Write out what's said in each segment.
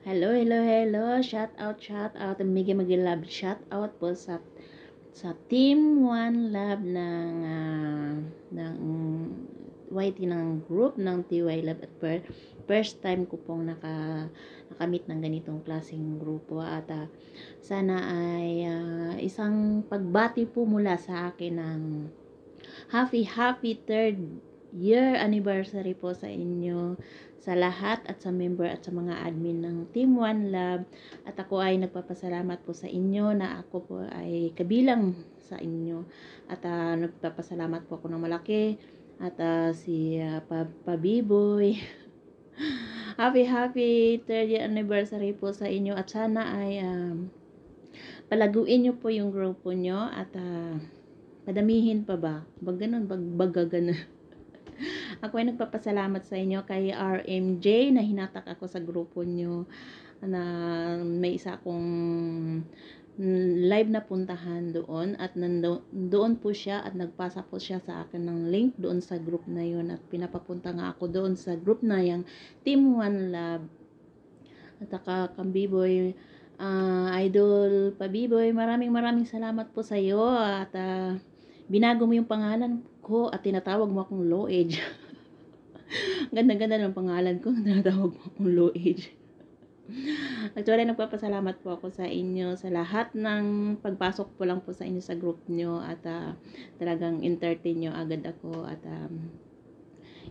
Hello, hello, hello. Shout out. Mega love shout out po sa Team One Love ng YT ng group ng TY Love at first time ko pong nakamit ng ganitong klaseng grupo at sana ay isang pagbati po mula sa akin ng happy third year anniversary po sa inyo, sa lahat at sa member at sa mga admin ng Team One Love. At ako ay nagpapasalamat po sa inyo na ako po ay kabilang sa inyo. At nagpapasalamat po ako ng malaki at si Pabiboy. Happy third year anniversary po sa inyo at sana ay palaguin nyo po yung grupo nyo at padamihin pa ba? Baga ganun. Ako ay nagpapasalamat sa inyo kay RMJ na hinatak ako sa grupo nyo na may isa akong live na puntahan doon at doon po siya at nagpasa po siya sa akin ng link doon sa group na yun at pinapapunta nga ako doon sa group na yung Team One Love. At Kambiboy, Idol Pabiboy, maraming salamat po sa iyo at binago mo yung pangalan ko at tinatawag mo akong low age. Ganda-ganda ng pangalan ko, tinatawag mo akong low age. Actually, nagpapasalamat po ako sa inyo sa lahat ng pagpasok po lang po sa inyo sa group nyo at talagang entertain nyo agad ako at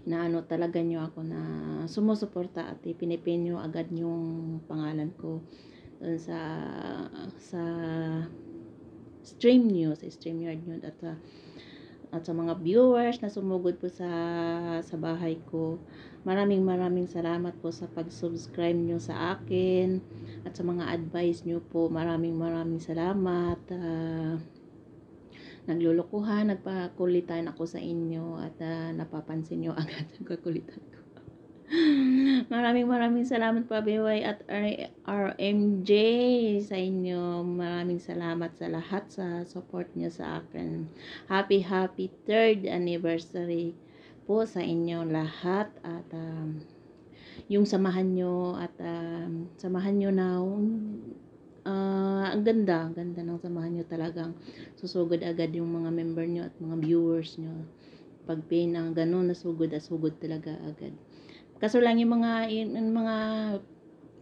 inaano talaga nyo ako na sumusuporta at pinipin nyo agad yung pangalan ko sa stream nyo, sa StreamYard nyo at sa mga viewers na sumugod po sa bahay ko. Maraming salamat po sa pag-subscribe nyo sa akin at sa mga advice nyo po. Maraming salamat. Naglulukuhan, nagpakulitan ako sa inyo at napapansin nyo agad ang kakulitan ko. Maraming salamat pa BY at RMJ sa inyo. Maraming salamat sa lahat sa support niyo sa akin. Happy third anniversary po sa inyo lahat at yung samahan nyo at samahan nyo na ang ganda ng samahan nyo, talagang susugod agad yung mga member nyo at mga viewers nyo pag ganun nasugod talaga agad. Kaso lang yung mga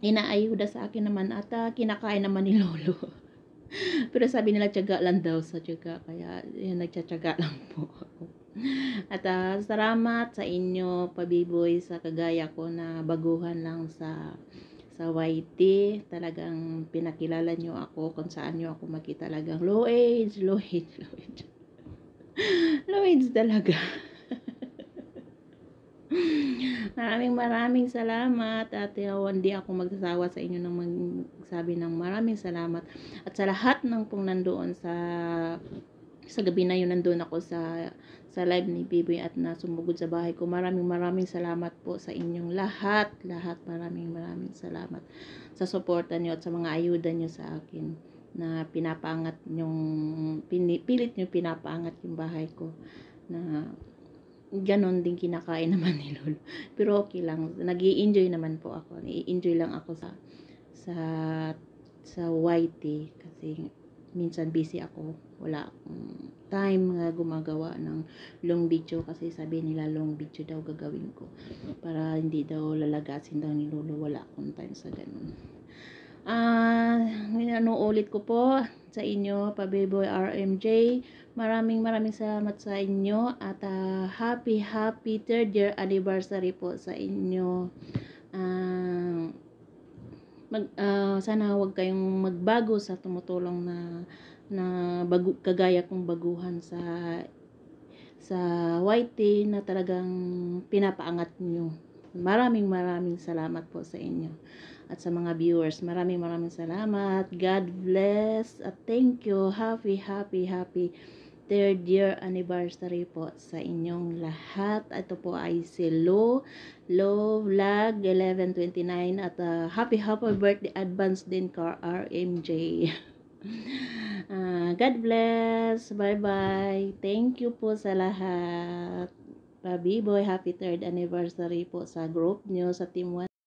inaayuda sa akin naman at kinakain naman ni Lolo. Pero sabi nila tiyaga lang daw sa tiyaga, kaya nagtitiyaga lang po ako. At salamat sa inyo Pabiboy sa kagaya ko na baguhan lang sa YT. Talagang pinakilala nyo ako kung saan nyo ako makita, talagang low age low age talaga. Maraming salamat at hindi ako magsasawa sa inyo ng magsabi ng maraming salamat at sa lahat ng pong nandoon sa gabi na yun nandoon ako sa live ni Bibi at nasumugod sa bahay ko. Maraming salamat po sa inyong lahat. Maraming salamat sa suporta nyo at sa mga ayuda nyo sa akin na pinapaangat pilit nyo pinapaangat yung bahay ko na ganon din kinakain naman ni Lolo. Pero okay lang. Nag-i-enjoy naman po ako. I-enjoy lang ako sa YT kasi minsan busy ako. Wala akong time gumagawa ng long video kasi sabi nila long video daw gagawin ko para hindi daw lalagasin daw ni Lolo. Wala akong time sa ganon. Ulit ko po sa inyo Pabiboy RMJ, maraming salamat sa inyo at happy third year anniversary po sa inyo. Sana huwag kayong magbago sa tumutulong na kagaya kong baguhan sa YT na talagang pinapaangat nyo. Maraming salamat po sa inyo at sa mga viewers. Maraming salamat. God bless at thank you. Happy third year anniversary po sa inyong lahat. Ito po ay si Low Vlog 1129 at happy birthday advance din ka RMJ. God bless. Bye. Thank you po sa lahat. Pabiboy, happy third anniversary po sa group nyo sa Team 1.